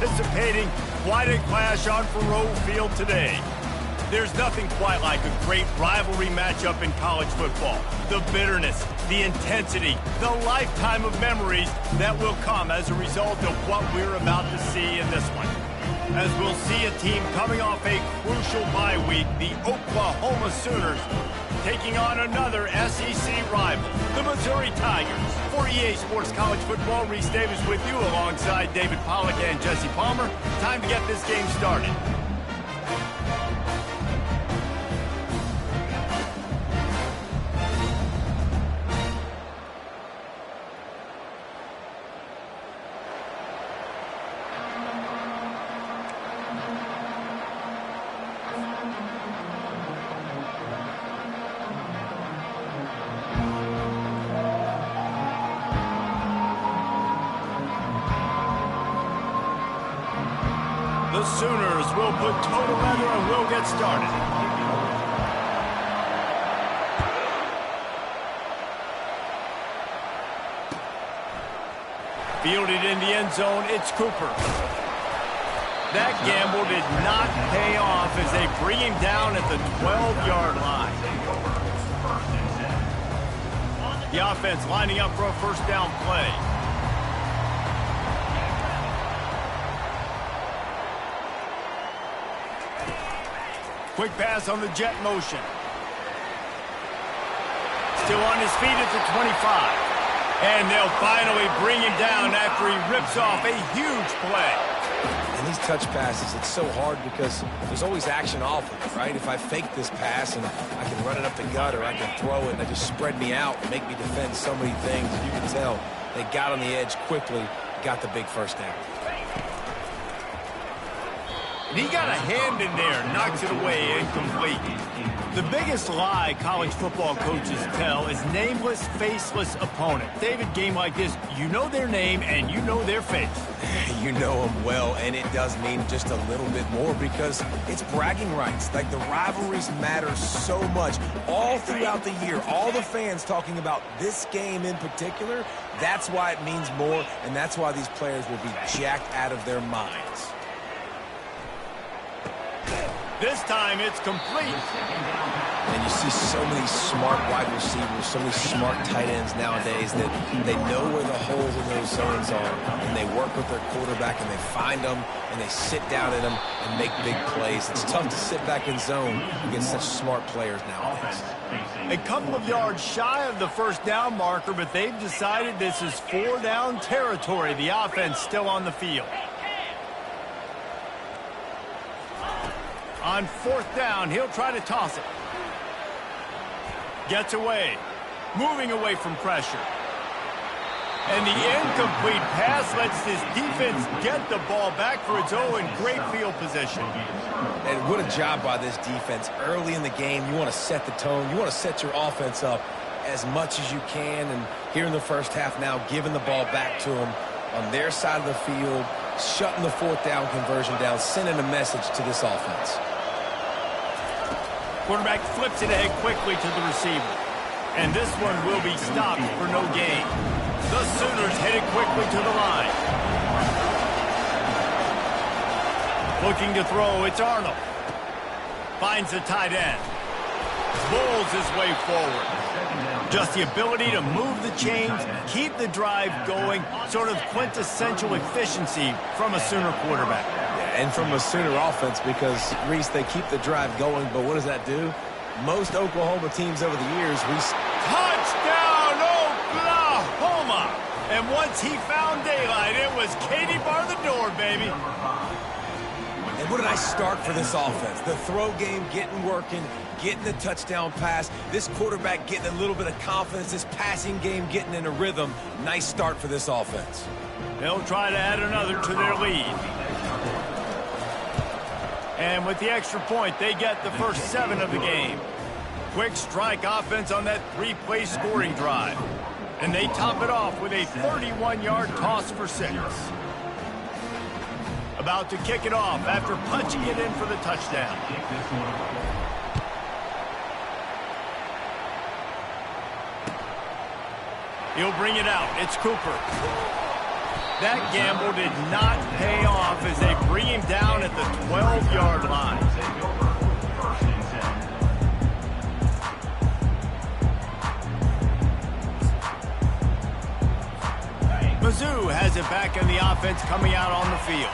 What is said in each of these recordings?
anticipating quite a clash on Faurot Field today. There's nothing quite like a great rivalry matchup in college football. The bitterness, the intensity, the lifetime of memories that will come as a result of what we're about to see in this one. As we'll see a team coming off a crucial bye week, the Oklahoma Sooners, taking on another SEC rival, the Missouri Tigers. For EA Sports College Football, Reese Davis with you alongside David Pollack and Jesse Palmer. Time to get this game started. The Sooners will put toe to leather and will get started. Fielded in the end zone, it's Cooper. That gamble did not pay off as they bring him down at the 12-yard line. The offense lining up for a first down play. Quick pass on the jet motion. Still on his feet at the 25. And they'll finally bring him down after he rips off a huge play. And these touch passes, it's so hard because there's always action off of it, right? If I fake this pass and I can run it up the gut or I can throw it and they just spread me out and make me defend so many things, you can tell they got on the edge quickly, got the big first down. And he got a hand in there, knocks it away, incomplete. The biggest lie college football coaches tell is nameless, faceless opponent. David, game like this, you know their name and you know their face. You know them well, and it does mean just a little bit more because it's bragging rights. Like, the rivalries matter so much all throughout the year. All the fans talking about this game in particular, that's why it means more, and that's why these players will be jacked out of their minds. This time it's complete. And you see so many smart wide receivers, so many smart tight ends nowadays that they know where the holes in those zones are, and they work with their quarterback, and they find them, and they sit down in them and make big plays. It's tough to sit back in zone against such smart players nowadays. A couple of yards shy of the first down marker, but they've decided this is 4-down territory. The offense still on the field. On fourth down, he'll try to toss it. Gets away. Moving away from pressure. And the incomplete pass lets this defense get the ball back for its own in great field position. And what a job by this defense. Early in the game, you want to set the tone. You want to set your offense up as much as you can. And here in the first half now, giving the ball back to them on their side of the field, shutting the fourth down conversion down, sending a message to this offense. Quarterback flips it ahead quickly to the receiver. And this one will be stopped for no gain. The Sooners headed quickly to the line. Looking to throw, it's Arnold. Finds the tight end. Bowls his way forward. Just the ability to move the chains, keep the drive going, sort of quintessential efficiency from a Sooner quarterback. And from a Sooner offense, because, Reese, they keep the drive going, but what does that do? Most Oklahoma teams over the years, Touchdown, Oklahoma! And once he found daylight, it was Katie bar the door, baby. And what a nice start for this offense. The throw game getting working, getting the touchdown pass. This quarterback getting a little bit of confidence. This passing game getting in a rhythm. Nice start for this offense. They'll try to add another to their lead. And with the extra point, they get the first 7 of the game. Quick strike offense on that 3-play scoring drive. And they top it off with a 31-yard toss for 6. About to kick it off after punching it in for the touchdown. He'll bring it out. It's Cooper. That gamble did not pay off as 12-yard line. Mizzou has it back in the offense coming out on the field.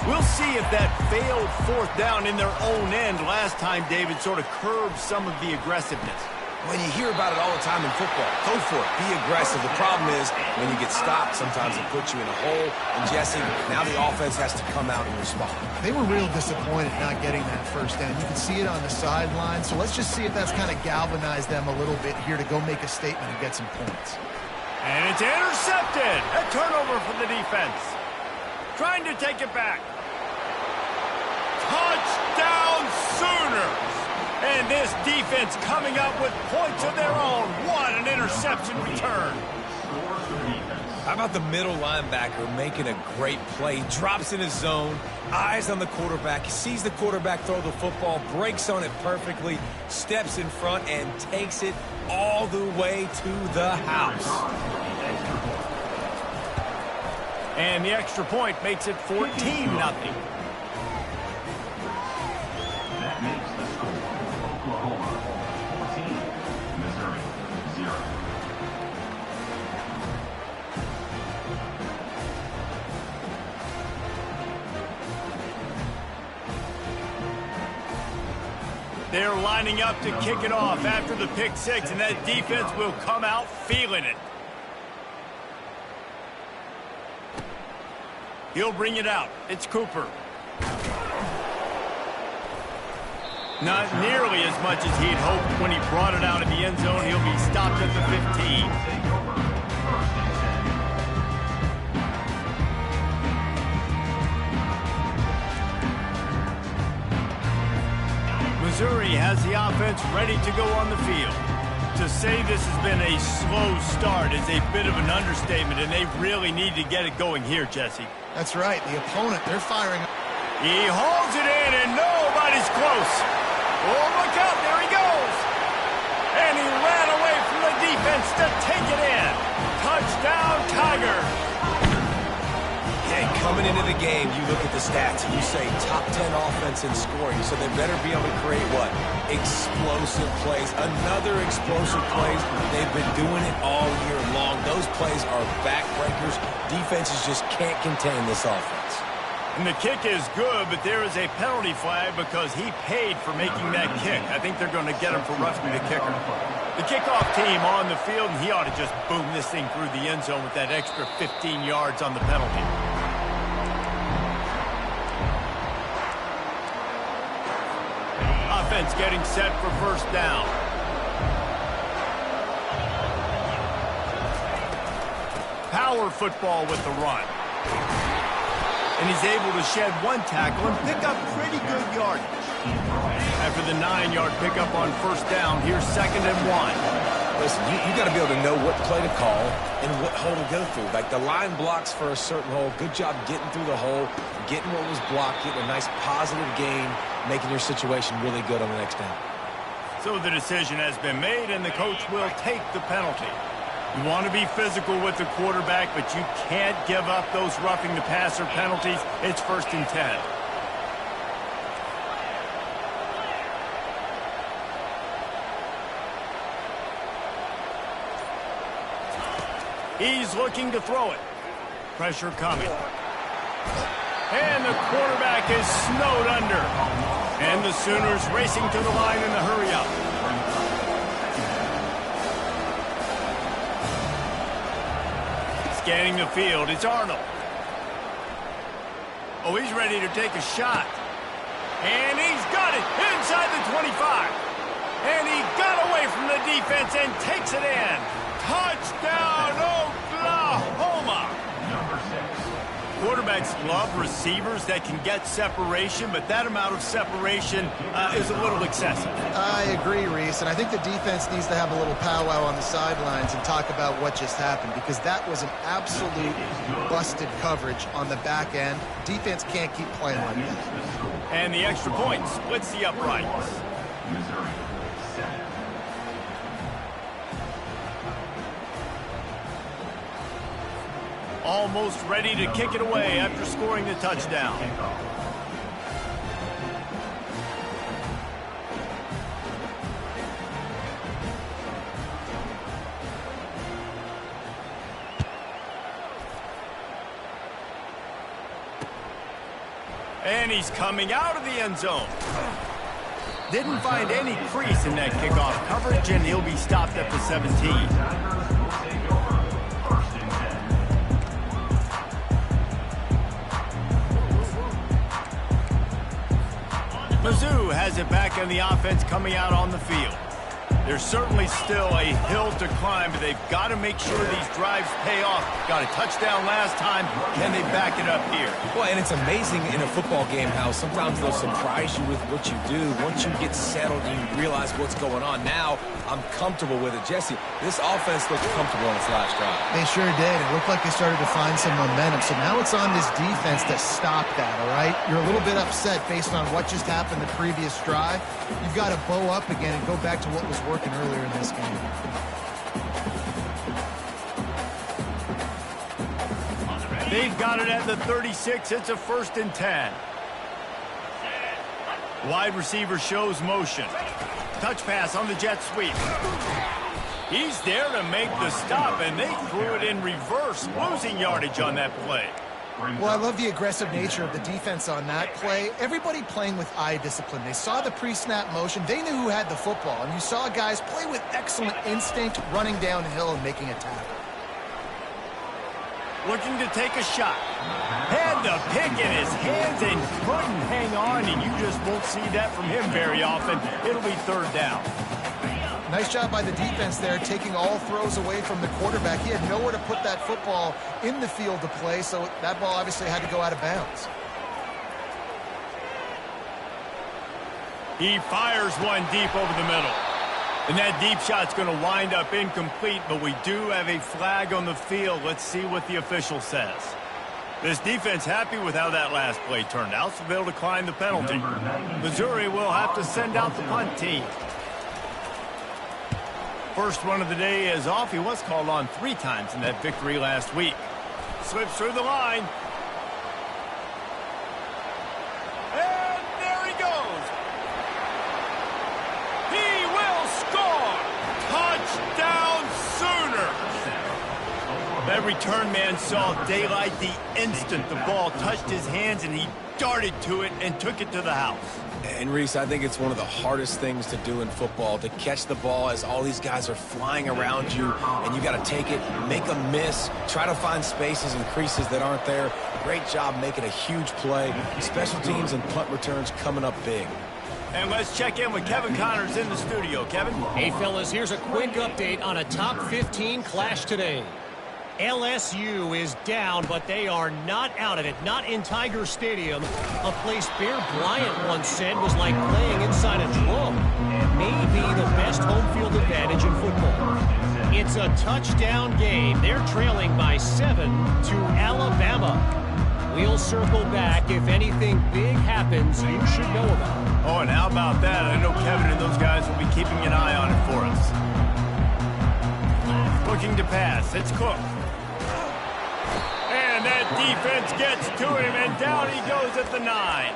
We'll see if that failed fourth down in their own end last time, David, sort of curbed some of the aggressiveness. When you hear about it all the time in football, go for it. Be aggressive. The problem is when you get stopped, sometimes it puts you in a hole. And, Jesse, now the offense has to come out and respond. They were real disappointed not getting that first down. You can see it on the sideline. So let's just see if that's kind of galvanized them a little bit here to go make a statement and get some points. And it's intercepted. A turnover from the defense. Trying to take it back. Touchdown Sooners. And this defense coming up with points of their own. What an interception return. How about the middle linebacker making a great play? Drops in his zone, eyes on the quarterback. He sees the quarterback throw the football, breaks on it perfectly, steps in front, and takes it all the way to the house. And the extra point makes it 14-0. That makes the score Oklahoma 14, Missouri 0. They're lining up to kick it off after the pick six, and that defense will come out feeling it. He'll bring it out. It's Cooper. Not nearly as much as he'd hoped when he brought it out of the end zone. He'll be stopped at the 15. Missouri has the offense ready to go on the field. To say this has been a slow start is a bit of an understatement, and they really need to get it going here, Jesse. That's right. The opponent, they're firing. He holds it in, and nobody's close. Oh, look out. There he goes. And he ran away from the defense to take it in. Touchdown, Tiger. Okay, coming into the game, you look at the stats and you say top 10 offense in scoring, so they better be able to create what? Explosive plays. Another explosive plays. They've been doing it all year long. Those plays are backbreakers. Defenses just can't contain this offense. And the kick is good, but there is a penalty flag because he paid for making that kick. I think they're going to get him for roughing the kicker. The kickoff team on the field, and he ought to just boom this thing through the end zone with that extra 15 yards on the penalty. Offense getting set for first down. Power football with the run. And he's able to shed one tackle and pick up pretty good yardage. After the 9-yard pickup on first down, here's 2nd and 1. Listen, you got to be able to know what play to call and what hole to go through. Like the line blocks for a certain hole. Good job getting through the hole, getting what was blocked, getting a nice positive gain, making your situation really good on the next down. So the decision has been made, and the coach will take the penalty. You want to be physical with the quarterback, but you can't give up those roughing the passer penalties. It's 1st and 10. He's looking to throw it. Pressure coming. And the quarterback is snowed under. And the Sooners racing to the line in the hurry-up. Scanning the field, it's Arnold. Oh, he's ready to take a shot. And he's got it inside the 25. And he got away from the defense and takes it in. Touchdown, Oklahoma! Quarterbacks love receivers that can get separation, but that amount of separation is a little excessive. I agree, Reese, and I think the defense needs to have a little powwow on the sidelines and talk about what just happened, because that was an absolute busted coverage on the back end. Defense can't keep playing like that. And the extra point splits the uprights. Missouri 7. Almost ready to kick it away after scoring the touchdown. And he's coming out of the end zone. Didn't find any crease in that kickoff coverage, and he'll be stopped at the 17. Mizzou has it back in the offense coming out on the field. There's certainly still a hill to climb, but they've got to make sure these drives pay off. Got a touchdown last time. Can they back it up here? Well, and it's amazing in a football game how sometimes they'll surprise you with what you do. Once you get settled and you realize what's going on, now I'm comfortable with it. Jesse, this offense looked comfortable on its last drive. They sure did. It looked like they started to find some momentum. So now it's on this defense to stop that, all right? You're a little bit upset based on what just happened the previous drive. You've got to bow up again and go back to what was working earlier in this game. They've got it at the 36. It's a 1st and 10. Wide receiver shows motion. Touch pass on the jet sweep. He's there to make the stop, and they threw it in reverse, losing yardage on that play. Well, I love the aggressive nature of the defense on that play. Everybody playing with eye discipline. They saw the pre-snap motion. They knew who had the football, and you saw guys play with excellent instinct, running downhill and making a tackle. Looking to take a shot. Had the pick in his hands and couldn't hang on, and you just won't see that from him very often. It'll be 3rd down. Nice job by the defense there, taking all throws away from the quarterback. He had nowhere to put that football in the field to play, so that ball obviously had to go out of bounds. He fires one deep over the middle. And that deep shot's going to wind up incomplete, but we do have a flag on the field. Let's see what the official says. This defense happy with how that last play turned out, so they'll decline the penalty. Missouri will have to send out the punt team. First one of the day is off. He was called on 3 times in that victory last week. Slips through the line. And there he goes. He will score. Touchdown Sooner. That return man saw daylight the instant the ball touched his hands, and he darted to it and took it to the house. And Reese, I think it's one of the hardest things to do in football, to catch the ball as all these guys are flying around you, and you got to take it, make a miss, try to find spaces and creases that aren't there. Great job making a huge play. Special teams and punt returns coming up big. And let's check in with Kevin Connors in the studio. Kevin? Hey, fellas, here's a quick update on a top 15 clash today. LSU is down, but they are not out of it. Not in Tiger Stadium, a place Bear Bryant once said was like playing inside a drum. Maybe the best home field advantage in football. It's a touchdown game. They're trailing by 7 to Alabama. We'll circle back if anything big happens you should know about. Oh, and how about that? I know Kevin and those guys will be keeping an eye on it for us. Looking to pass. It's Cook. And that defense gets to him, and down he goes at the 9.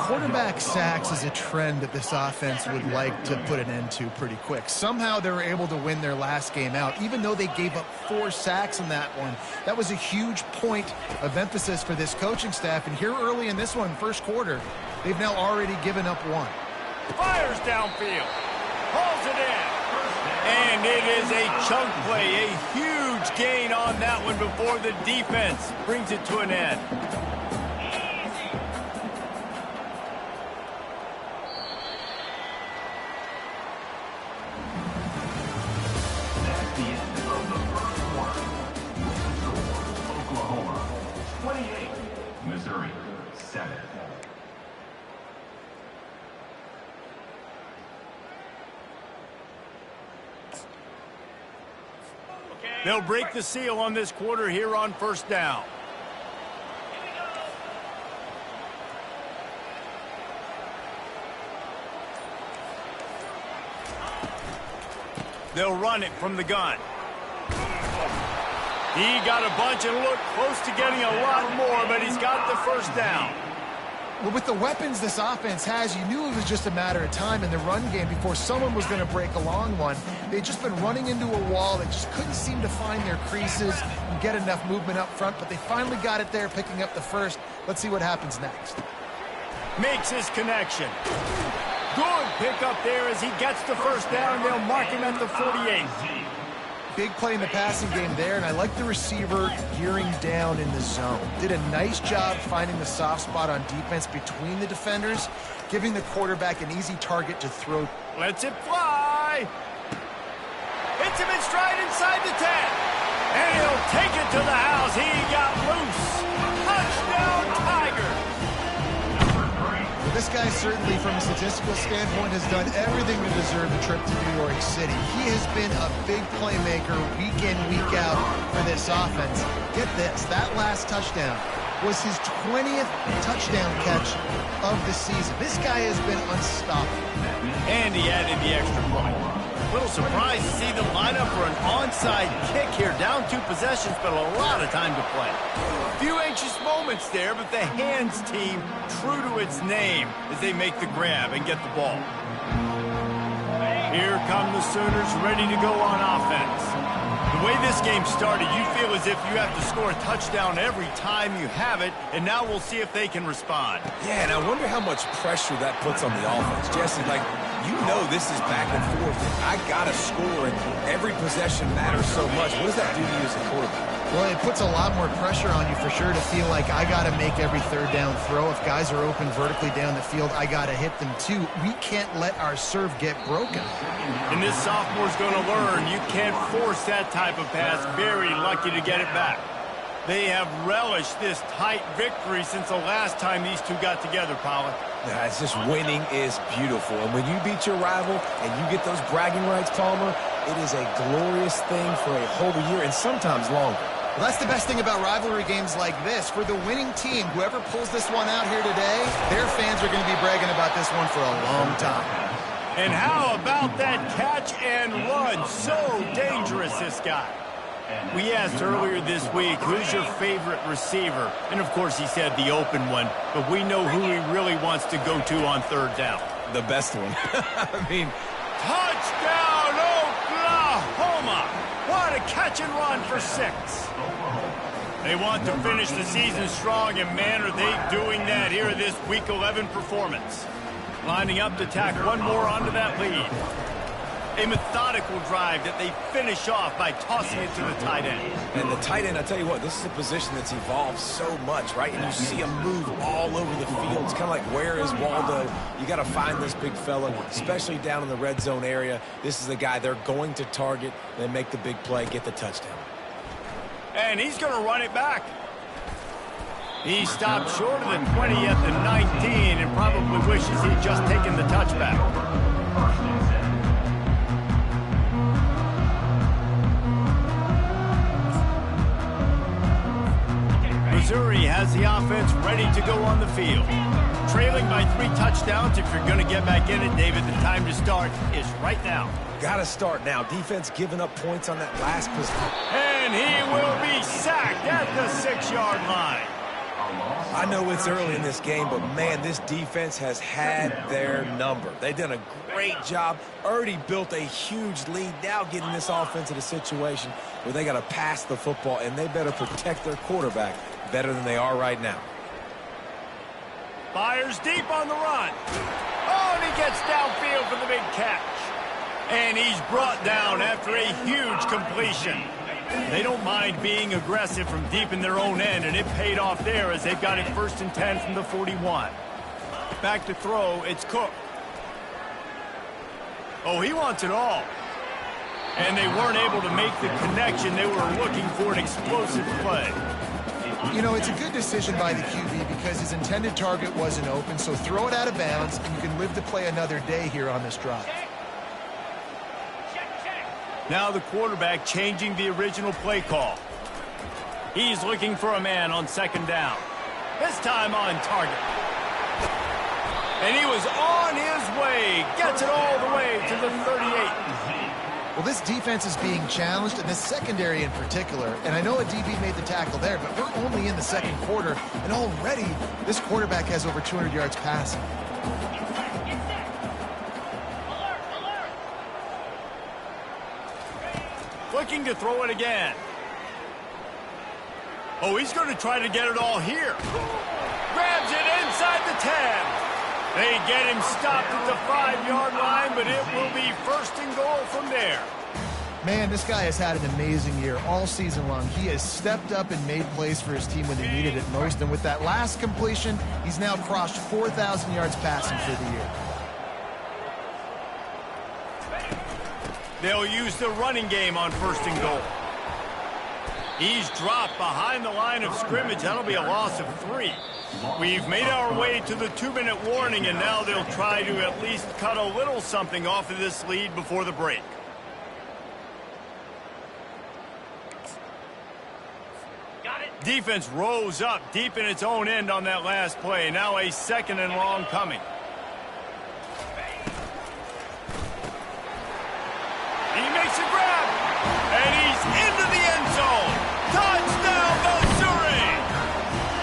Quarterback sacks is a trend that this offense would like to put an end to pretty quick. Somehow they were able to win their last game out, even though they gave up 4 sacks in that one. That was a huge point of emphasis for this coaching staff, and here early in this one, first quarter, they've now already given up 1. Fires downfield. Hauls it in. And it is a chunk play, a huge gain on that one before the defense brings it to an end. That's the end of the first quarter. With the score, Oklahoma 28, Missouri 7. They'll break the seal on this quarter here on first down. They'll run it from the gun. He got a bunch and looked close to getting a lot more, but he's got the first down. Well, with the weapons this offense has, you knew it was just a matter of time in the run game before someone was going to break a long one. They'd just been running into a wall that just couldn't seem to find their creases and get enough movement up front, but they finally got it there, picking up the first. Let's see what happens next. Makes his connection. Good pickup there as he gets the first down. They'll mark him at the 48. Big play in the passing game there, and I like the receiver gearing down in the zone. Did a nice job finding the soft spot on defense between the defenders, giving the quarterback an easy target to throw. Lets it fly. Hits him in stride inside the 10. And he'll take it to the house. He got loose. Touchdown, Tiger. Well, this guy certainly, from a statistical standpoint, has done everything to deserve the trip to New York City. He has been a big playmaker week in, week out for this offense. Get this, that last touchdown was his 20th touchdown catch of the season. This guy has been unstoppable. And he added the extra point. A little surprised to see them line up for an onside kick here. Down 2 possessions, but a lot of time to play. A few anxious moments there, but the hands team true to its name as they make the grab and get the ball. Here come the Sooners ready to go on offense. The way this game started, you feel as if you have to score a touchdown every time you have it, and now we'll see if they can respond. Yeah, and I wonder how much pressure that puts on the offense. Jesse, like, you know this is back and forth. I got to score, and every possession matters so much. What does that do to you as a quarterback? Well, it puts a lot more pressure on you for sure to feel like I got to make every third down throw. If guys are open vertically down the field, I got to hit them too. We can't let our serve get broken. And this sophomore's going to learn you can't force that type of pass. Very lucky to get it back. They have relished this tight victory since the last time these two got together, Pollard. Yeah, it's just winning is beautiful. And when you beat your rival and you get those bragging rights, Palmer, it is a glorious thing for a whole year and sometimes longer. Well, that's the best thing about rivalry games like this. For the winning team, whoever pulls this one out here today, their fans are going to be bragging about this one for a long time. And how about that catch and run? So dangerous, this guy. We asked earlier this week, who's your favorite receiver? And, of course, he said the open one. But we know who he really wants to go to on third down. The best one. I mean, touchdown, Oklahoma! What a catch and run for 6. They want to finish the season strong, and man, are they doing that here in this Week 11 performance. Lining up to tack one more onto that lead. A methodical drive that they finish off by tossing it to the tight end. And the tight end, I tell you what, this is a position that's evolved so much, right? And you see him move all over the field. It's kind of like, where is Waldo? You got to find this big fella, especially down in the red zone area. This is the guy they're going to target. They make the big play, get the touchdown. And he's going to run it back. He stopped short of the 20 at the 19 and probably wishes he'd just taken the touchback. Missouri has the offense ready to go on the field. Trailing by 3 touchdowns. If you're going to get back in it, David, the time to start is right now. Got to start now. Defense giving up points on that last possession. And he will be sacked at the 6-yard line. I know it's early in this game, but, man, this defense has had their number. They've done a great job, already built a huge lead, now getting this offense in a situation where they got to pass the football, and they better protect their quarterback better than they are right now. Fires deep on the run. Oh, and he gets downfield for the big catch. And he's brought down after a huge completion. They don't mind being aggressive from deep in their own end, and it paid off there as they've got it 1st and 10 from the 41. Back to throw, it's Cook. Oh, he wants it all. And they weren't able to make the connection. They were looking for an explosive play. You know, it's a good decision by the QB because his intended target wasn't open, so throw it out of bounds, and you can live to play another day here on this drive. Now the quarterback changing the original play call. He's looking for a man on 2nd down. This time on target. And he was on his way. Gets it all the way to the 38. Well, this defense is being challenged, and this secondary in particular. And I know a DB made the tackle there, but we're only in the second quarter, and already this quarterback has over 200 yards passing. Looking to throw it again. Oh, he's going to try to get it all here. Grabs it inside the 10. They get him stopped at the 5-yard line, but it will be first and goal from there. Man, this guy has had an amazing year all season long. He has stepped up and made plays for his team when they needed it most. And with that last completion, he's now crossed 4,000 yards passing for the year. They'll use the running game on first and goal. He's dropped behind the line of scrimmage. That'll be a loss of 3. We've made our way to the 2-minute warning, and now they'll try to at least cut a little something off of this lead before the break. Defense rose up deep in its own end on that last play. Now a 2nd and long coming. He makes a grab, and he's into the end zone. Touchdown, Missouri!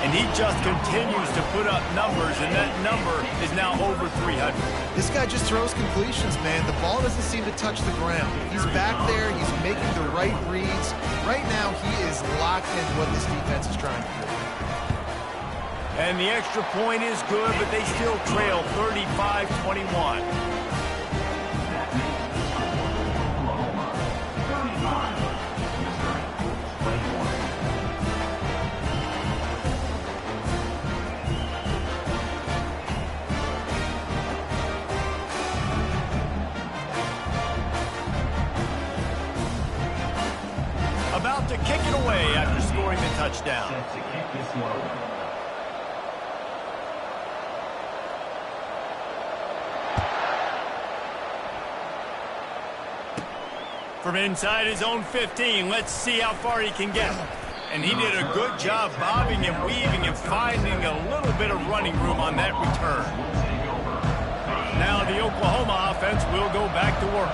And he just continues to put up numbers, and that number is now over 300. This guy just throws completions, man. The ball doesn't seem to touch the ground. He's back there. He's making the right reads. Right now, he is locked into what this defense is trying to do. And the extra point is good, but they still trail 35-21. About to kick it away after scoring the touchdown. Set to kick this one away. From inside his own 15, let's see how far he can get. And he did a good job bobbing and weaving and finding a little bit of running room on that return. Now the Oklahoma offense will go back to work.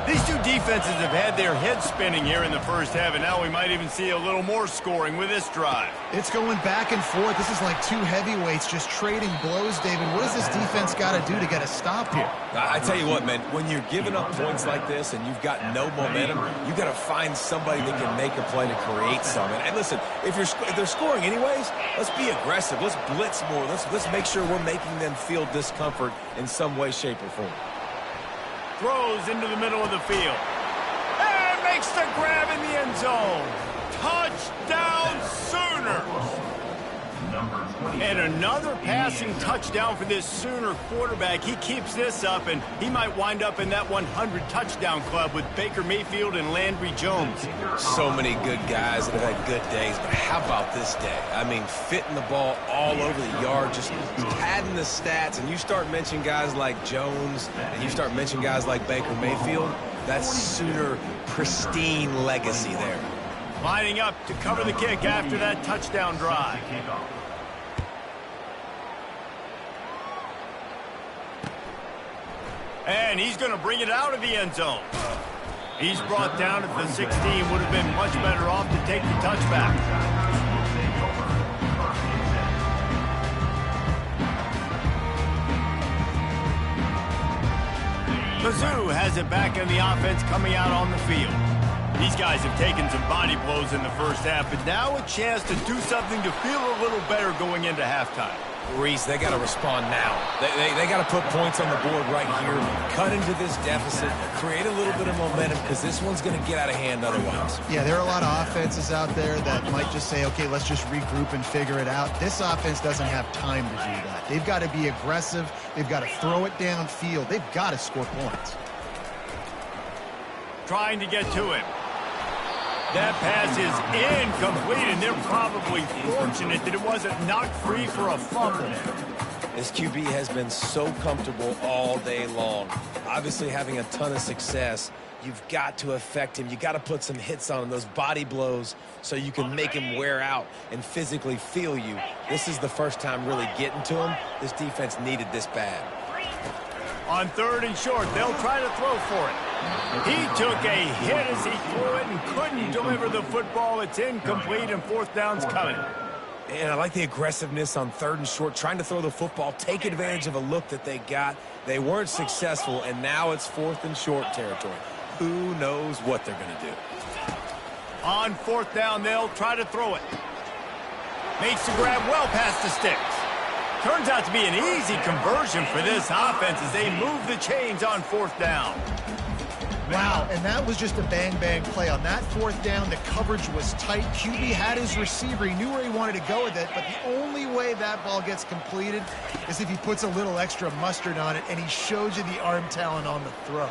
These two defenses have had their heads spinning here in the first half, and now we might even see a little more scoring with this drive. It's going back and forth. This is like two heavyweights just trading blows, David. What does this defense got to do to get a stop here? I tell you what, man, when you're giving up points like this and you've got no momentum, you got to find somebody that can make a play to create something. And listen, if they're scoring anyways, let's be aggressive. Let's blitz more. Let's make sure we're making them feel discomfort in some way, shape, or form. Throws into the middle of the field. And makes the grab in the end zone. Touchdown, Sooners! And another passing touchdown for this Sooner quarterback. He keeps this up, and he might wind up in that 100 touchdown club with Baker Mayfield and Landry Jones. So many good guys that have had good days, but how about this day? I mean, fitting the ball all over the yard, just padding the stats, and you start mentioning guys like Jones, and you start mentioning guys like Baker Mayfield, that's Sooner pristine legacy there. Lining up to cover the kick after that touchdown drive. And he's going to bring it out of the end zone. He's brought down at the 16. Would have been much better off to take the touchback. Mizzou has it back in the offense coming out on the field. These guys have taken some body blows in the first half, but now a chance to do something to feel a little better going into halftime. Reese, they got to respond now. They got to put points on the board right here, cut into this deficit, create a little bit of momentum, because this one's going to get out of hand otherwise. Yeah, there are a lot of offenses out there that might just say, okay, let's just regroup and figure it out. This offense doesn't have time to do that. They've got to be aggressive. They've got to throw it downfield. They've got to score points. Trying to get to him. That pass is incomplete, and they're probably fortunate that it wasn't knocked free for a fumble. This QB has been so comfortable all day long. Obviously having a ton of success. You've got to affect him. You got to put some hits on him, those body blows, so you can make him wear out and physically feel you. This is the first time really getting to him. This defense needed this bad. On 3rd and short, they'll try to throw for it. He took a hit as he threw it and couldn't deliver the football. It's incomplete and fourth down's coming. And I like the aggressiveness on 3rd and short, trying to throw the football, take advantage of a look that they got. They weren't successful, and now it's 4th and short territory. Who knows what they're going to do? On 4th down, they'll try to throw it. Makes the grab well past the sticks. Turns out to be an easy conversion for this offense as they move the chains on 4th down. Wow, and that was just a bang-bang play. On that 4th down, the coverage was tight. QB had his receiver. He knew where he wanted to go with it, but the only way that ball gets completed is if he puts a little extra mustard on it, and he shows you the arm talent on the throw.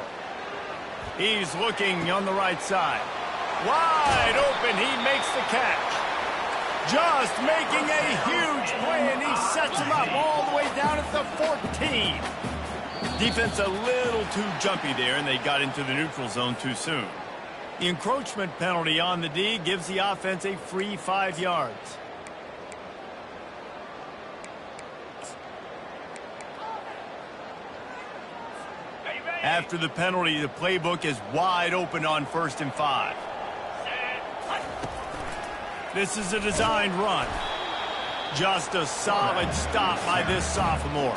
He's looking on the right side. Wide open, he makes the catch. Just making a huge play, and he sets him up all the way down at the 14. Defense a little too jumpy there, and they got into the neutral zone too soon. The encroachment penalty on the D gives the offense a free 5 yards. After the penalty, the playbook is wide open on 1st and 5. This is a designed run. Just a solid stop by this sophomore.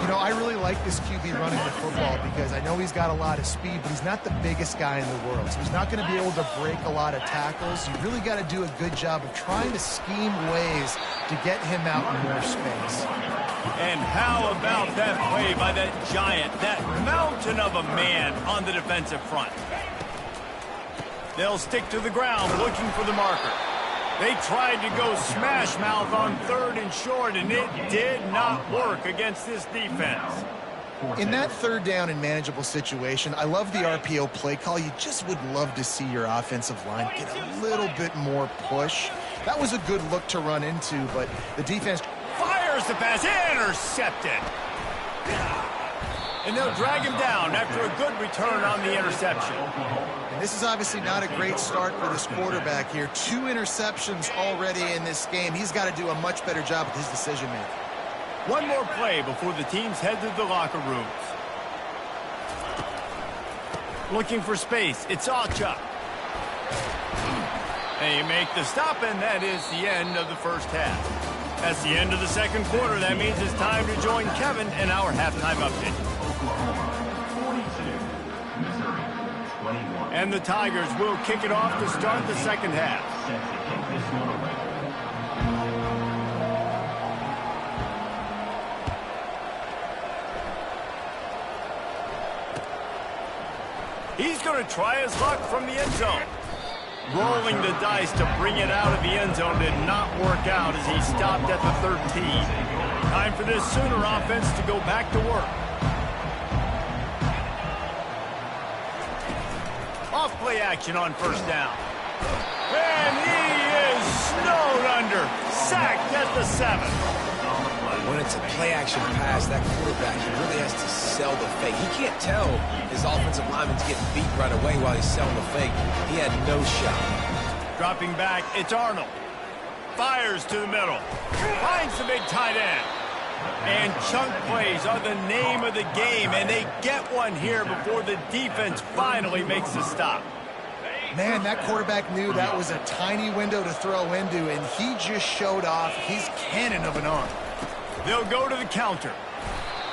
You know, I really like this QB running the football because I know he's got a lot of speed, but he's not the biggest guy in the world. So he's not going to be able to break a lot of tackles. You really got to do a good job of trying to scheme ways to get him out in more space. And how about that play by that giant, that mountain of a man on the defensive front? They'll stick to the ground looking for the marker. They tried to go smash mouth on 3rd and short, and it did not work against this defense. In that 3rd down and manageable situation, I love the RPO play call. You just would love to see your offensive line get a little bit more push. That was a good look to run into, but the defense fires the pass, intercepted. And they'll drag him down after a good return on the interception. And this is obviously not a great start for this quarterback here. 2 interceptions already in this game. He's got to do a much better job with his decision-making. One more play before the teams head to the locker rooms. Looking for space. It's Achuk. They make the stop, and that is the end of the first half. That's the end of the second quarter. That means it's time to join Kevin in our halftime update. And the Tigers will kick it off to start the second half. He's going to try his luck from the end zone. Rolling the dice to bring it out of the end zone did not work out as he stopped at the 13. Time for this Sooner offense to go back to work. Off play action on 1st down. And he is snowed under. Sacked at the 7. When it's a play-action pass, that quarterback, he really has to sell the fake. He can't tell his offensive lineman's getting beat right away while he's selling the fake. He had no shot. Dropping back, it's Arnold. Fires to the middle. Finds the big tight end. And chunk plays are the name of the game, and they get one here before the defense finally makes a stop. Man, that quarterback knew that was a tiny window to throw into, and he just showed off his cannon of an arm. They'll go to the counter.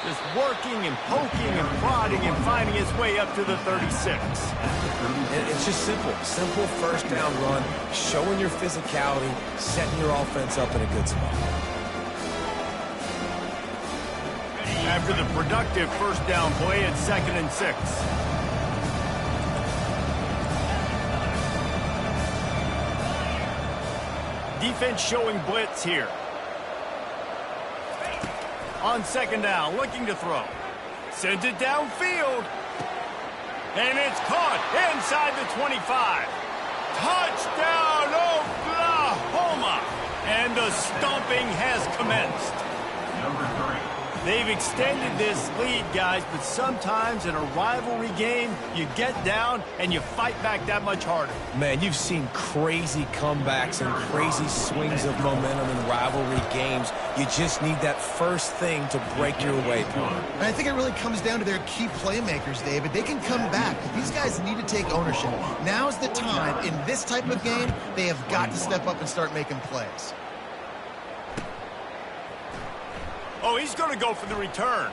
Just working and poking and prodding and finding his way up to the 36. And it's just simple. Simple 1st down run, showing your physicality, setting your offense up in a good spot. After the productive 1st down play, it's 2nd and 6. Defense showing blitz here. On 2nd down, looking to throw. Sends it downfield. And it's caught inside the 25. Touchdown, Oklahoma! And the stomping has commenced. They've extended this lead, guys, but sometimes in a rivalry game, you get down and you fight back that much harder. Man, you've seen crazy comebacks and crazy swings of momentum in rivalry games. You just need that first thing to break your way, Palmer. And I think it really comes down to their key playmakers, David. They can come back, but these guys need to take ownership. Now's the time. In this type of game, they have got to step up and start making plays. Oh, he's going to go for the return.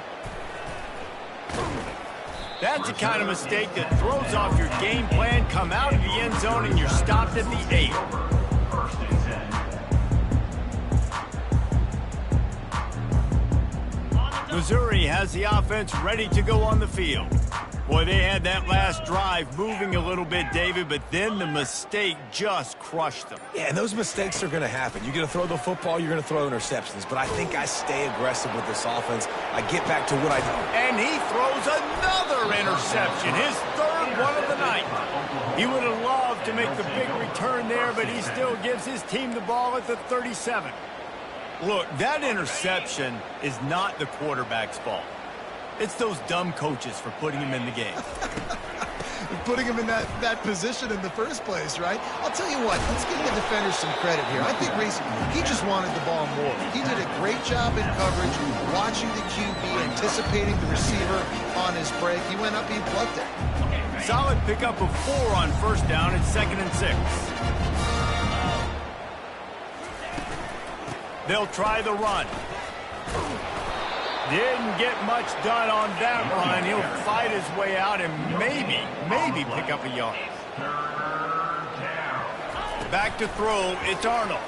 That's the kind of mistake that throws off your game plan. Come out of the end zone and you're stopped at the 8. Missouri has the offense ready to go on the field. Boy, they had that last drive moving a little bit, David, but then the mistake just crushed them. Yeah, and those mistakes are going to happen. You're going to throw the football, you're going to throw interceptions. But I think I stay aggressive with this offense. I get back to what I do. And he throws another interception, his third one of the night. He would have loved to make the big return there, but he still gives his team the ball at the 37. Look, that interception is not the quarterback's fault. It's those dumb coaches for putting him in the game. Putting him in that position in the first place, right? I'll tell you what, let's give the defenders some credit here. I think Reese, he just wanted the ball more. He did a great job in coverage, watching the QB, anticipating the receiver on his break. He went up, he plugged it. Solid pickup of 4 on first down. It's 2nd and 6. They'll try the run. Didn't get much done on that run. He'll fight his way out and maybe pick up a yard. Back to throw. It's Arnold.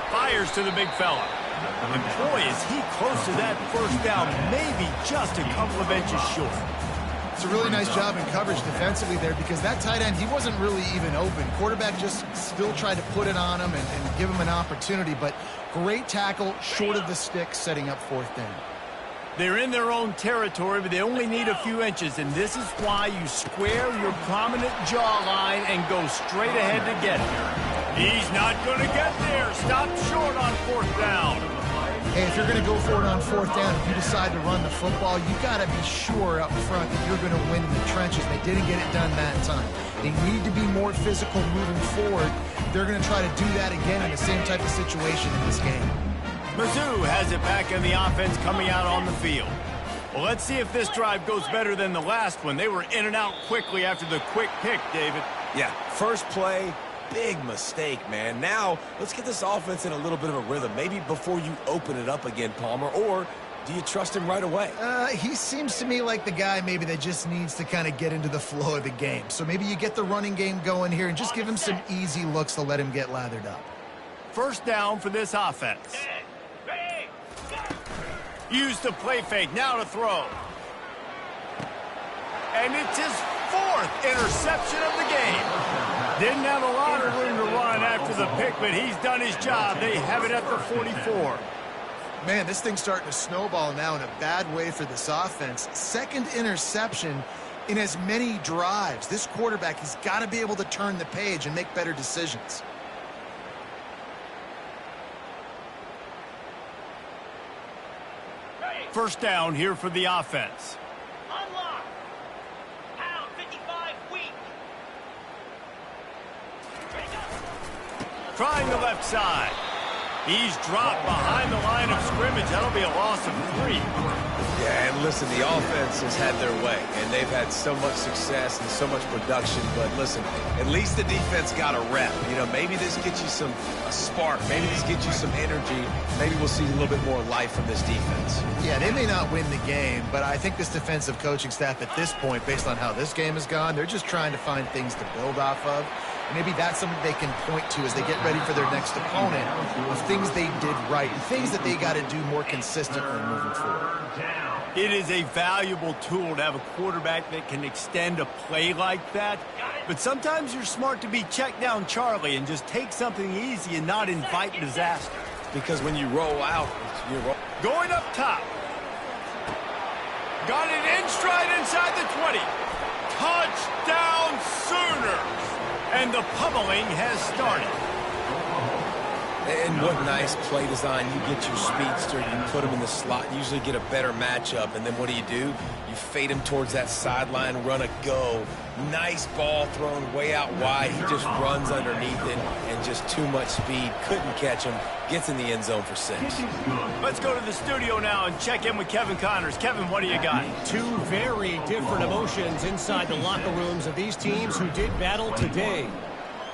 Fires to the big fella. And boy, is he close to that first down. Maybe just a couple of inches short. It's a really nice job in coverage defensively there because that tight end, he wasn't really even open. Quarterback just still tried to put it on him and give him an opportunity, but great tackle short of the stick, setting up 4th down. They're in their own territory, but they only need a few inches, and this is why you square your prominent jawline and go straight ahead to get it. He's not going to get there. Stop short on 4th down. Hey, if you're going to go for it on 4th down, if you decide to run the football, you got to be sure up front that you're going to win in the trenches. They didn't get it done that time. They need to be more physical moving forward. They're going to try to do that again in the same type of situation in this game. Mizzou has it back in the offense coming out on the field. Well, let's see if this drive goes better than the last one. They were in and out quickly after the quick pick, David. Yeah, first play, big mistake, man. Now, let's get this offense in a little bit of a rhythm. Maybe before you open it up again, Palmer, or do you trust him right away? He seems to me like the guy maybe that just needs to kind of get into the flow of the game. So maybe you get the running game going here and just give him some easy looks to let him get lathered up. First down for this offense. Use the play fake, now to throw. And it's his 4th interception of the game. Didn't have a lot of room to run after the pick, but he's done his job. They have it at the 44. Man, this thing's starting to snowball now in a bad way for this offense. 2nd interception in as many drives. This quarterback, he's got to be able to turn the page and make better decisions. First down here for the offense. Unlock. Pound 55 weak. Trying the left side. He's dropped behind the line of scrimmage. That'll be a loss of 3. Yeah, and listen, the offense has had their way, and they've had so much success and so much production. But listen, at least the defense got a rep. You know, maybe this gets you a spark. Maybe this gets you some energy. Maybe we'll see a little bit more life from this defense. Yeah, they may not win the game, but I think this defensive coaching staff at this point, based on how this game has gone, they're just trying to find things to build off of. Maybe that's something they can point to as they get ready for their next opponent of things they did right and things that they got to do more consistently moving forward. It is a valuable tool to have a quarterback that can extend a play like that. But sometimes you're smart to be check down Charlie and just take something easy and not invite disaster. Because when you roll out, you roll. Going up top. Got it in stride inside the 20. Touchdown Sooners. And the pummeling has started. And what nice play design. You get your speedster, you put him in the slot, usually get a better matchup. And then what do? You fade him towards that sideline, run a go. Nice ball thrown way out wide. He just runs underneath it and just too much speed. Couldn't catch him. Gets in the end zone for 6. Let's go to the studio now and check in with Kevin Connors. Kevin, what do you got? Two very different emotions inside the locker rooms of these teams who did battle today.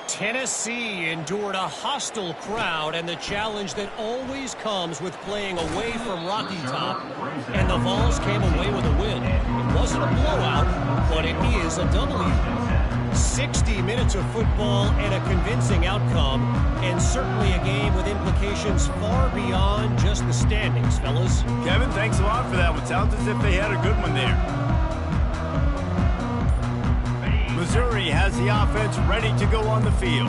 Tennessee endured a hostile crowd and the challenge that always comes with playing away from Rocky Top. And the Vols came away with a win. It wasn't a blowout, but it is a W. 60 minutes of football and a convincing outcome, and certainly a game with implications far beyond just the standings, fellas. Kevin, thanks a lot for that one. Sounds as if they had a good one there. Missouri has the offense ready to go on the field.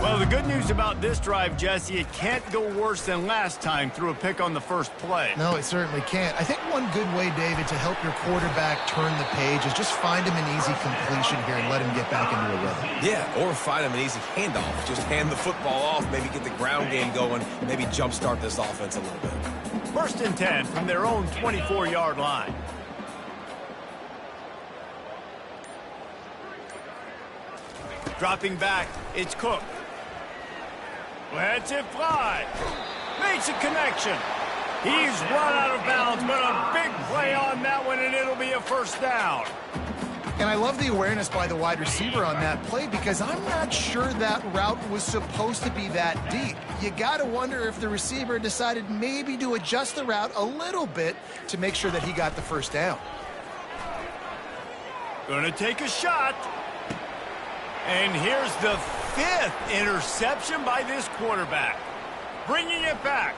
Well, the good news about this drive, Jesse, it can't go worse than last time through a pick on the first play. No, it certainly can't. I think one good way, David, to help your quarterback turn the page is just find him an easy completion here and let him get back into a rhythm. Yeah, or find him an easy handoff. Just hand the football off, maybe get the ground game going, maybe jumpstart this offense a little bit. 1st and 10 from their own 24-yard line. Dropping back, it's Cook. Lets it fly. Makes a connection. He's run out of bounds, but a big play on that one, and it'll be a first down. And I love the awareness by the wide receiver on that play because I'm not sure that route was supposed to be that deep. You got to wonder if the receiver decided maybe to adjust the route a little bit to make sure that he got the first down. Gonna take a shot. And here's the 5th interception by this quarterback. Bringing it back.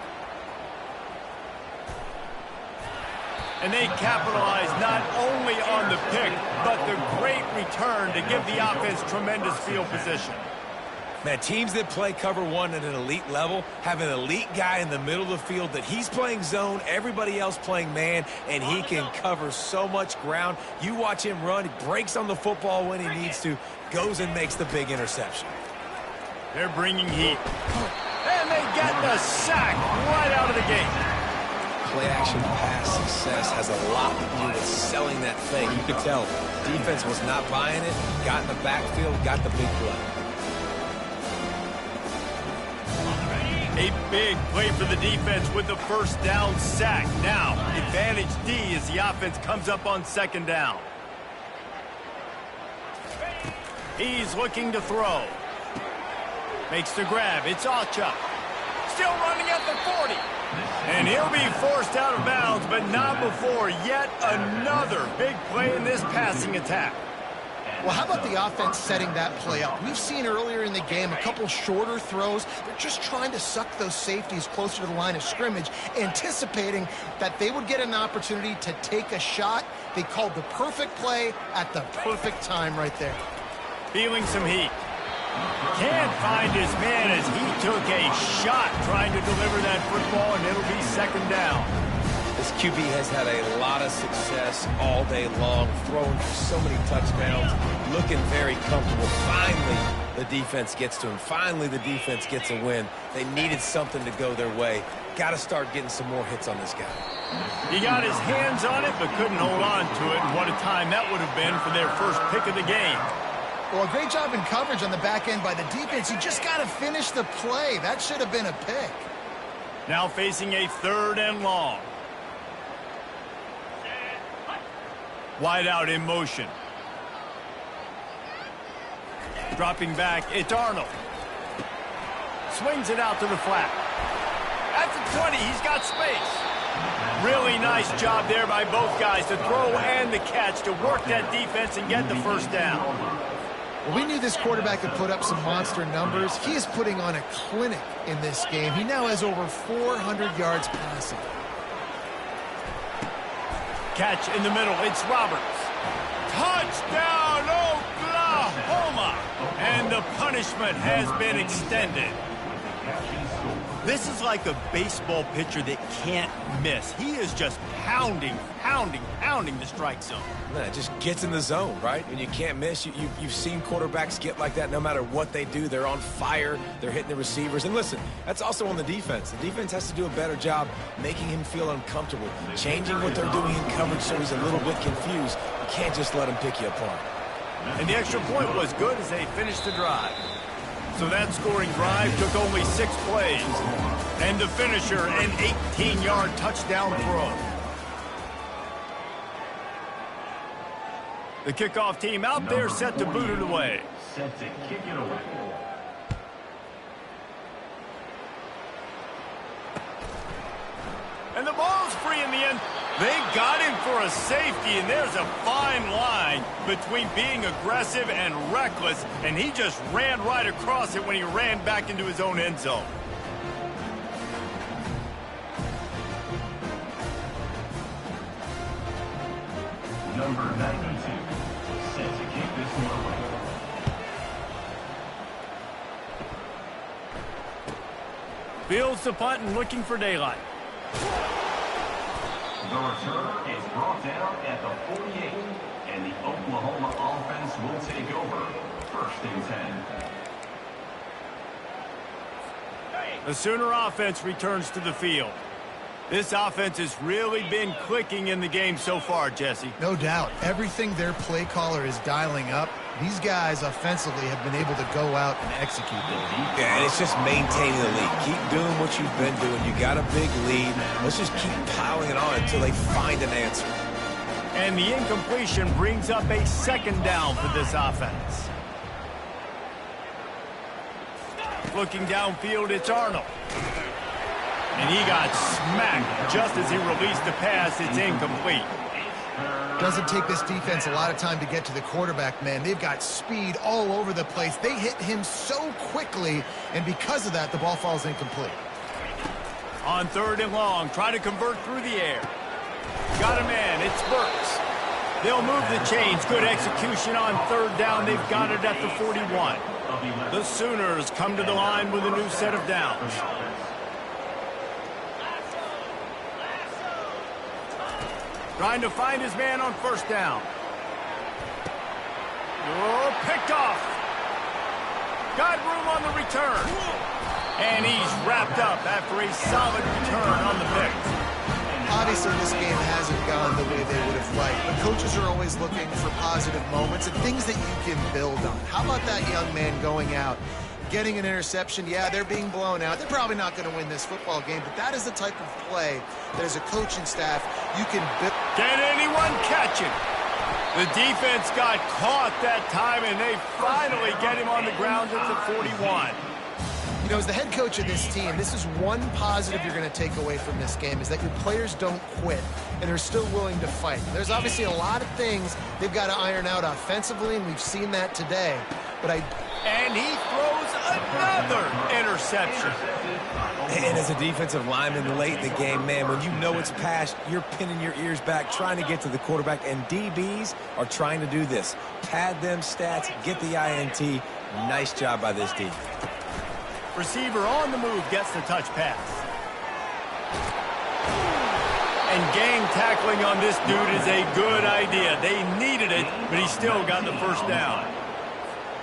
And they capitalize not only on the pick, but the great return to give the offense tremendous field position. Man, teams that play cover one at an elite level have an elite guy in the middle of the field that he's playing zone, everybody else playing man, and he can cover so much ground. You watch him run, he breaks on the football when he needs to, goes and makes the big interception. They're bringing heat. And they get the sack right out of the gate. Play-action pass success has a lot to do with selling that thing. You could tell defense was not buying it, got in the backfield, got the big play. A big play for the defense with the first down sack. Now, advantage D as the offense comes up on 2nd down. He's looking to throw. Makes the grab. It's Alchuk. Still running at the 40. And he'll be forced out of bounds, but not before yet another big play in this passing attack. Well, how about the offense setting that play up? We've seen earlier in the game a couple shorter throws. They're just trying to suck those safeties closer to the line of scrimmage, anticipating that they would get an opportunity to take a shot. They called the perfect play at the perfect time right there. Feeling some heat. Can't find his man as he took a shot trying to deliver that football, and it'll be 2nd down. This QB has had a lot of success all day long, throwing for so many touchdowns, looking very comfortable. Finally, the defense gets to him. Finally, the defense gets a win. They needed something to go their way. Got to start getting some more hits on this guy. He got his hands on it, but couldn't hold on to it. And what a time that would have been for their first pick of the game. Well, a great job in coverage on the back end by the defense. You just got to finish the play. That should have been a pick. Now facing a 3rd and long. Wide out in motion. Dropping back, it's Arnold. Swings it out to the flat. At the 20, he's got space. Really nice job there by both guys to throw and the catch to work that defense and get the first down. Well, we knew this quarterback could put up some monster numbers. He is putting on a clinic in this game. He now has over 400 yards passing. Catch in the middle, it's Roberts. Touchdown, Oklahoma! And the punishment has been extended. This is like a baseball pitcher that can't miss. He is just pounding the strike zone. No, it just gets in the zone, right? When you can't miss, you've seen quarterbacks get like that no matter what they do. They're on fire. They're hitting the receivers. And listen, that's also on the defense. The defense has to do a better job making him feel uncomfortable, changing what they're doing in coverage so he's a little bit confused. You can't just let him pick you apart. And the extra point was good as they finished the drive. So that scoring drive took only 6 plays. And the finisher, an 18-yard touchdown throw. The kickoff team out there set to boot it away. Set to kick it away. And the ball's free in the end. They got him for a safety, and there's a fine line between being aggressive and reckless, and he just ran right across it when he ran back into his own end zone. Number 92, set to kick this one away. Fields the punt and looking for daylight. The return is brought down at the 48, and the Oklahoma offense will take over. 1st and 10. The Sooner offense returns to the field. This offense has really been clicking in the game so far, Jesse. No doubt. Everything their play caller is dialing up, these guys offensively have been able to go out and execute. Yeah, and it's just maintaining the lead. Keep doing what you've been doing. You got a big lead. Let's just keep piling it on until they find an answer. And the incompletion brings up a 2nd down for this offense. Looking downfield, it's Arnold. And he got smacked just as he released the pass. It's incomplete. Doesn't take this defense a lot of time to get to the quarterback, man. They've got speed all over the place. They hit him so quickly, and because of that, the ball falls incomplete. On 3rd and long, try to convert through the air. Got a man, it's Burks. They'll move the chains. Good execution on 3rd down. They've got it at the 41. The Sooners come to the line with a new set of downs. Trying to find his man on 1st down. Oh, picked off. Got room on the return. And he's wrapped up after a solid return on the pick. Obviously, this game hasn't gone the way they would have liked, but coaches are always looking for positive moments and things that you can build on. How about that young man going out, getting an interception? Yeah, they're being blown out. They're probably not going to win this football game, but that is the type of play that as a coaching staff you can build. Can anyone catch it? The defense got caught that time, and they finally get him on the ground at the 41. You know, as the head coach of this team, this is one positive you're going to take away from this game, is that your players don't quit and are still willing to fight. There's obviously a lot of things they've got to iron out offensively, and we've seen that today. And he throws another interception. And as a defensive lineman late in the game, man, when you know it's past, you're pinning your ears back, trying to get to the quarterback, and DBs are trying to do this. Pad them stats, get the INT. Nice job by this defense. Receiver on the move gets the touch pass. And gang tackling on this dude is a good idea. They needed it, but he still got the 1st down.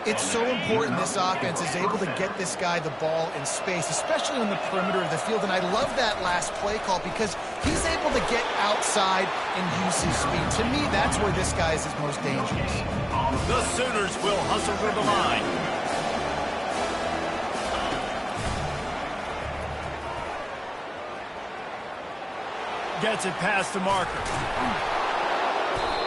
It's so important this offense is able to get this guy the ball in space, especially on the perimeter of the field. And I love that last play call because he's able to get outside and use his speed. To me, that's where this guy is his most dangerous. The Sooners will hustle for the line. Gets it past the marker.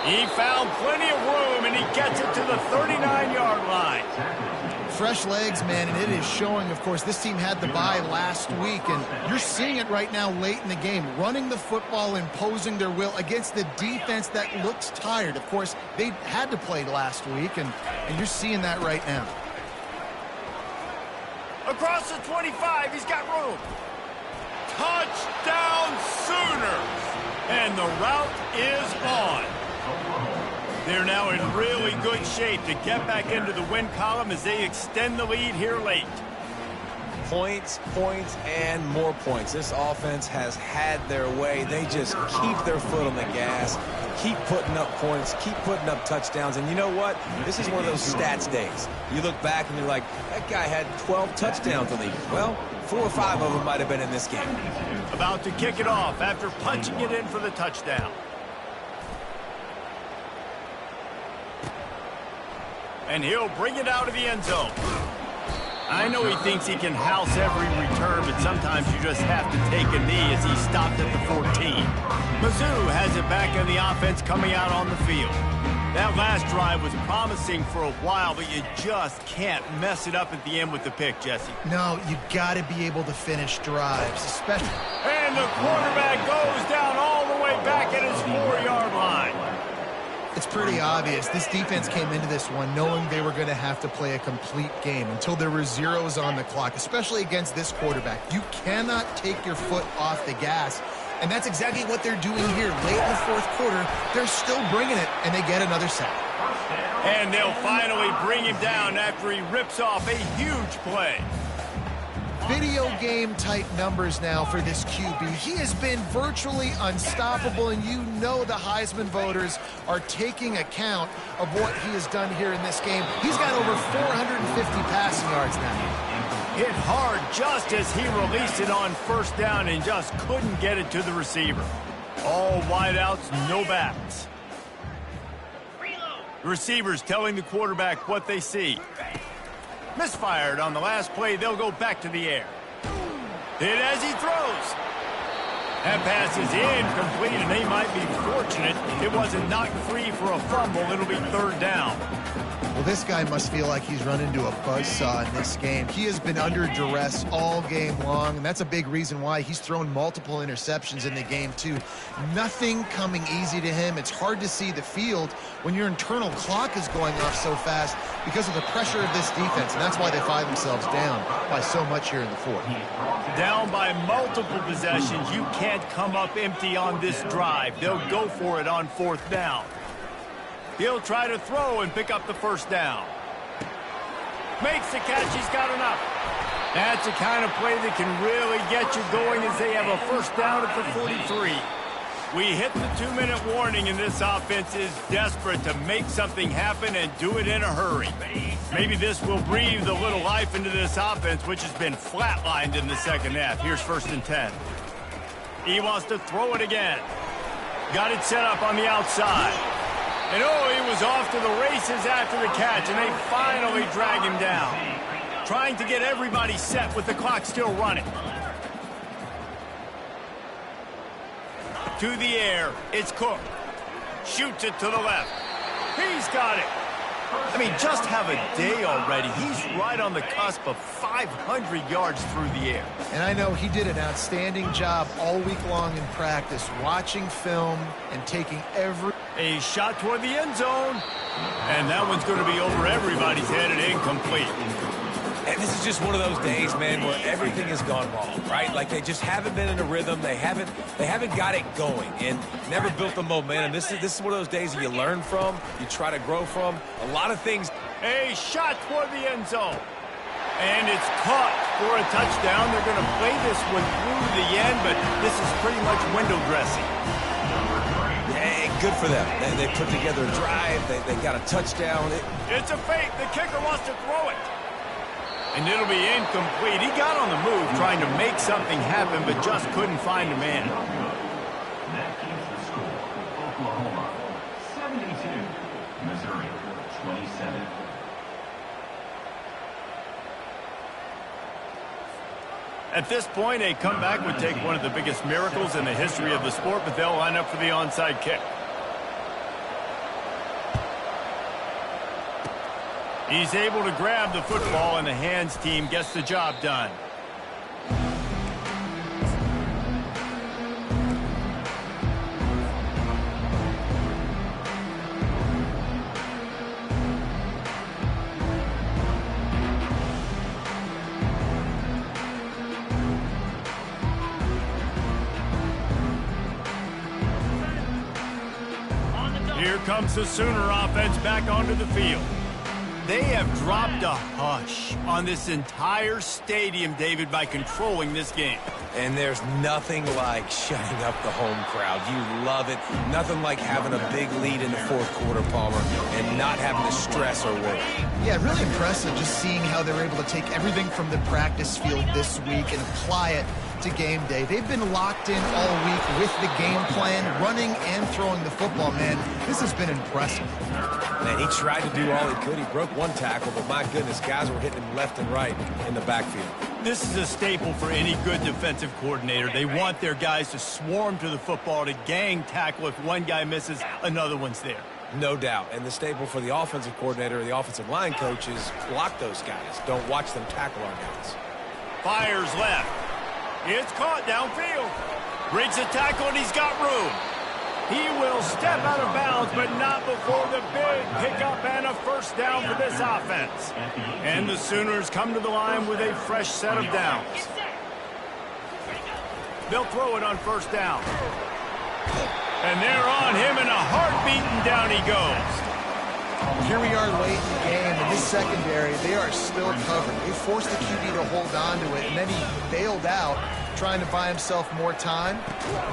He found plenty of room, and he gets it to the 39-yard line. Fresh legs, man, and it is showing, of course. This team had the bye last week, and you're seeing it right now late in the game, running the football, imposing their will against the defense that looks tired. Of course, they had to play last week, and you're seeing that right now. Across the 25, he's got room. Touchdown Sooners! And the route is on. They're now in really good shape to get back into the win column as they extend the lead here late. points, points, and more points. This offense has had their way. They just keep their foot on the gas, keep putting up points, keep putting up touchdowns. And you know what? This is one of those stats days. You look back and you're like, that guy had 12 touchdowns in the league. Well, 4 or 5 of them might have been in this game. About to kick it off after punching it in for the touchdown. And he'll bring it out of the end zone. I know he thinks he can house every return, but sometimes you just have to take a knee as he stopped at the 14. Mizzou has it back in the offense coming out on the field. That last drive was promising for a while, but you just can't mess it up at the end with the pick, Jesse. No, you got to be able to finish drives, especially. And the quarterback goes down all the way back at his 4-yard line. It's pretty obvious. This defense came into this one knowing they were going to have to play a complete game until there were zeros on the clock, especially against this quarterback. You cannot take your foot off the gas, and that's exactly what they're doing here. Late in the fourth quarter, they're still bringing it, and they get another sack. And they'll finally bring him down after he rips off a huge play. Video game type numbers now for this QB. He has been virtually unstoppable, and you know the Heisman voters are taking account of what he has done here in this game. He's got over 450 passing yards now. Hit hard just as he released it on first down and just couldn't get it to the receiver. All wideouts, no backs. The receivers telling the quarterback what they see. Misfired on the last play, they'll go back to the air. Hit as he throws. That pass is incomplete, and they might be fortunate it wasn't knocked free for a fumble. It'll be third down. Well, this guy must feel like he's run into a buzzsaw in this game. He has been under duress all game long, and that's a big reason why he's thrown multiple interceptions in the game, too. Nothing coming easy to him. It's hard to see the field when your internal clock is going off so fast because of the pressure of this defense, and that's why they find themselves down by so much here in the fourth. Down by multiple possessions, you can't come up empty on this drive. They'll go for it on fourth down. He'll try to throw and pick up the first down. Makes the catch. He's got enough. That's the kind of play that can really get you going as they have a first down at the 43. We hit the 2-minute warning, and this offense is desperate to make something happen and do it in a hurry. Maybe this will breathe a little life into this offense, which has been flatlined in the second half. Here's 1st and 10. He wants to throw it again. Got it set up on the outside. And oh, he was off to the races after the catch, and they finally drag him down. Trying to get everybody set with the clock still running. To the air, it's Cook. Shoots it to the left. He's got it. I mean, just have a day already. He's right on the cusp of 500 yards through the air. And I know he did an outstanding job all week long in practice, watching film and taking every... A shot toward the end zone. And that one's going to be over everybody's head and incomplete. And this is just one of those days, man, where everything has gone wrong, right? Like they just haven't been in a rhythm. They haven't got it going and never built the momentum. This is one of those days that you learn from, you try to grow from. A lot of things. A shot toward the end zone. And it's caught for a touchdown. They're going to play this one through the end, but this is pretty much window dressing. Yeah, good for them. They put together a drive. They got a touchdown. It's a fake. The kicker wants to throw it. And it'll be incomplete. He got on the move trying to make something happen, but just couldn't find a man. That keeps the score. Oklahoma 72, Missouri 27. At this point, a comeback would take one of the biggest miracles in the history of the sport, but they'll line up for the onside kick. He's able to grab the football, and the hands team gets the job done. Here comes the Sooner offense back onto the field. They have dropped a hush on this entire stadium, David, by controlling this game. And there's nothing like shutting up the home crowd. You love it. Nothing like having a big lead in the fourth quarter, Palmer, and not having to stress or worry. Yeah, really impressive just seeing how they're able to take everything from the practice field this week and apply it to game day. They've been locked in all week with the game plan, running and throwing the football, man. This has been impressive. Man, he tried to do all he could. He broke one tackle, but my goodness, guys were hitting him left and right in the backfield. This is a staple for any good defensive coordinator. They want their guys to swarm to the football, to gang tackle. If one guy misses, another one's there. No doubt. And the staple for the offensive coordinator or the offensive line coach is block those guys. Don't watch them tackle our guys. Fires left. It's caught downfield. Breaks a tackle, and he's got room. He will step out of bounds, but not before the big pickup and a first down for this offense. And the Sooners come to the line with a fresh set of downs. They'll throw it on first down. And they're on him in a heartbeat, and down he goes. Here we are late in the game. In this secondary, they are still covered. They forced the QB to hold on to it, and then he bailed out, trying to buy himself more time.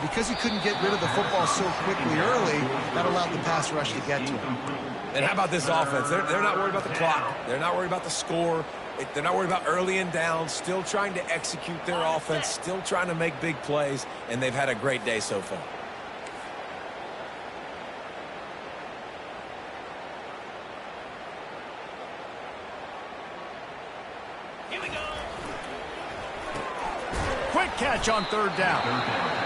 Because he couldn't get rid of the football so quickly early, that allowed the pass rush to get to him. And how about this offense? They're not worried about the clock. They're not worried about the score. They're not worried about early and down. Still trying to execute their offense. Still trying to make big plays. And they've had a great day so far. Quick catch on third down.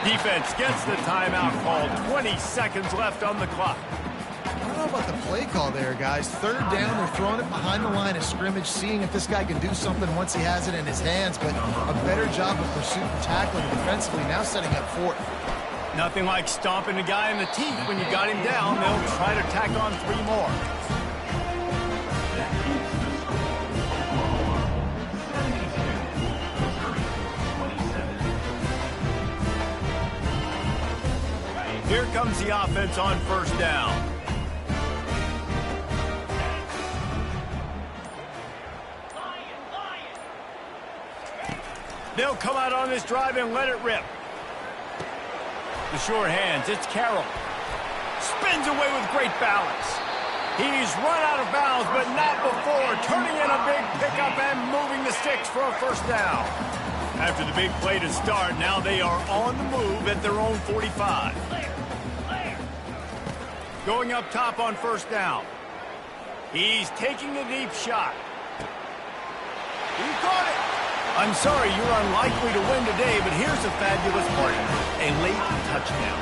Defense gets the timeout called. 20 seconds left on the clock. I don't know about the play call there, guys. Third down, they're throwing it behind the line of scrimmage, seeing if this guy can do something once he has it in his hands, but a better job of pursuit and tackling defensively, now setting up fourth. Nothing like stomping a guy in the teeth when you got him down. They'll try to tack on 3 more. Here comes the offense on first down. They'll come out on this drive and let it rip. The sure hands, it's Carroll. Spins away with great balance. He's run out of bounds, but not before. Turning in a big pickup and moving the sticks for a first down. After the big play to start, now they are on the move at their own 45. Going up top on first down. He's taking a deep shot. He caught it. I'm sorry, you're unlikely to win today, but here's a fabulous play. A late touchdown.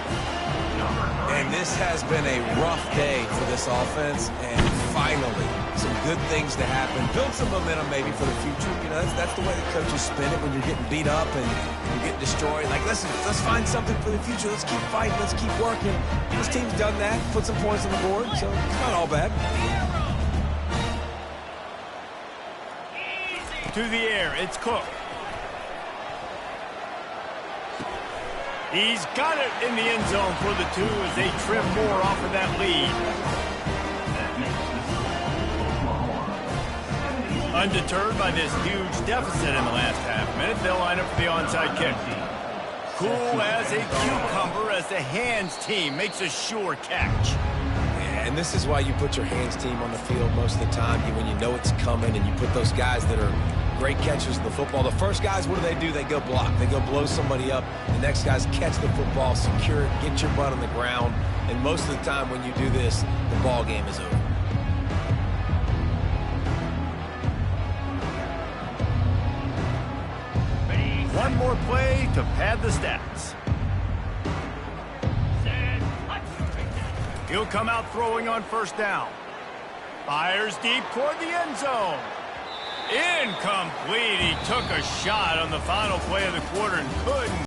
And this has been a rough day for this offense, and finally, some good things to happen. Build some momentum maybe for the future. You know, that's the way the coaches spin it when you're getting beat up and you're getting destroyed. Like, listen, let's find something for the future. Let's keep fighting. Let's keep working. This team's done that, put some points on the board, so it's not all bad. To the air, it's Cook. He's got it in the end zone for the 2 as they trim more off of that lead. Undeterred by this huge deficit in the last half-minute, they'll line up for the onside kick. Cool as a cucumber as the hands team makes a sure catch. And this is why you put your hands team on the field most of the time, when you know it's coming, and you put those guys that are great catchers of the football. The first guys, what do? They go block. They go blow somebody up. The next guys catch the football, secure it, get your butt on the ground. And most of the time when you do this, the ball game is over. One more play to pad the stats. He'll come out throwing on first down. Fires deep toward the end zone. Incomplete. He took a shot on the final play of the quarter and couldn't